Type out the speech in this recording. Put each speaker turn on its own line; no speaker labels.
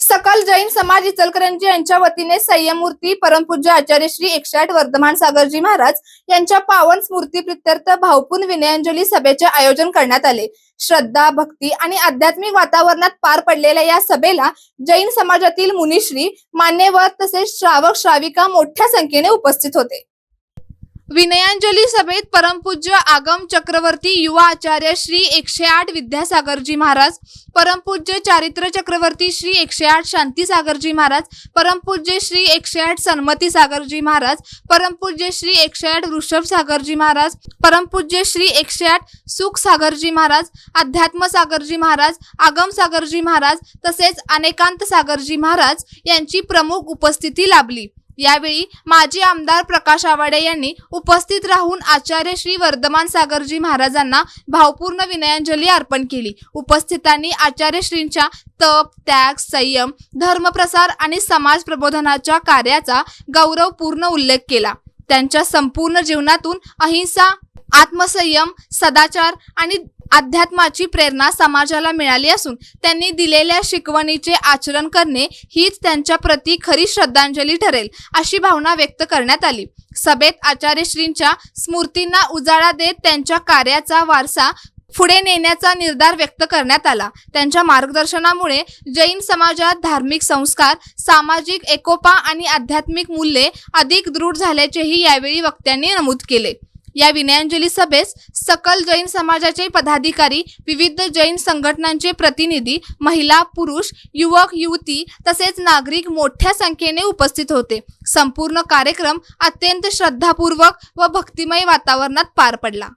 सकल जैन समाज इचलकरंजी यांच्या वतीने संयममूर्ती परमपूज्य आचार्य श्री 108 वर्धमान सागरजी महाराज यांच्या पावन स्मृती प्रित्यर्थ भावपूर्ण विनयांजली सभेचे आयोजन करण्यात आले। श्रद्धा, भक्ती आणि आध्यात्मिक वातावरणात पार पडलेल्या या सभेला जैन समाजातील मुनिश्री, मान्यवर तसेच श्रावक श्राविका मोठ्या संख्येने उपस्थित होते। विनयांजली सभेत परमपूज्य आगम चक्रवर्ती युवा आचार्य श्री 108 विद्यासागरजी महाराज, परमपूज्य चारित्र चक्रवर्ती श्री 108 शांती सागरजी महाराज, परमपूज्य श्री 108 सन्मती सागरजी महाराज, परमपूज्य श्री 108 वृषभ सागरजी महाराज, परमपूज्य श्री 108 सुख सागरजी महाराज, अध्यात्म सागरजी महाराज, आगम सागरजी महाराज तसेच अनेकांत सागरजी महाराज यांची प्रमुख उपस्थिती लाभली। यावेळी माजी आमदार प्रकाश आवाडे यांनी उपस्थित राहून आचार्य श्री वर्धमान सागरजी महाराजांना भावपूर्ण विनयांजली अर्पण केली। उपस्थितांनी आचार्य श्रींच्या तप, त्याग, संयम, धर्मप्रसार आणि समाज प्रबोधनाच्या कार्याचा गौरवपूर्ण उल्लेख केला। त्यांच्या संपूर्ण जीवनातून अहिंसा, आत्मसंयम, सदाचार आणि अध्यात्माची प्रेरणा समाजाला मिळाली असून त्यांनी दिलेल्या शिकवणीचे आचरण करणे हीच त्यांच्या प्रती खरी श्रद्धांजली ठरेल, अशी भावना व्यक्त करण्यात आली। सभेत आचार्य श्रींच्या स्मृतींना उजाळा देत त्यांच्या कार्याचा वारसा पुढे नेण्याचा निर्धार व्यक्त करण्यात आला। त्यांच्या मार्गदर्शनामुळे जैन समाजात धार्मिक संस्कार, सामाजिक एकोपा आणि आध्यात्मिक मूल्ये अधिक दृढ झाल्याचेही यावेळी वक्त्यांनी नमूद केले। या विनयांजली सभेस सकल जैन समाजाचे पदाधिकारी, विविध जैन संघटनांचे प्रतिनिधी, महिला, पुरुष, युवक, युवती तसेच नागरिक मोठ्या संख्येने उपस्थित होते। संपूर्ण कार्यक्रम अत्यंत श्रद्धापूर्वक व भक्तिमय वातावरणात पार पडला।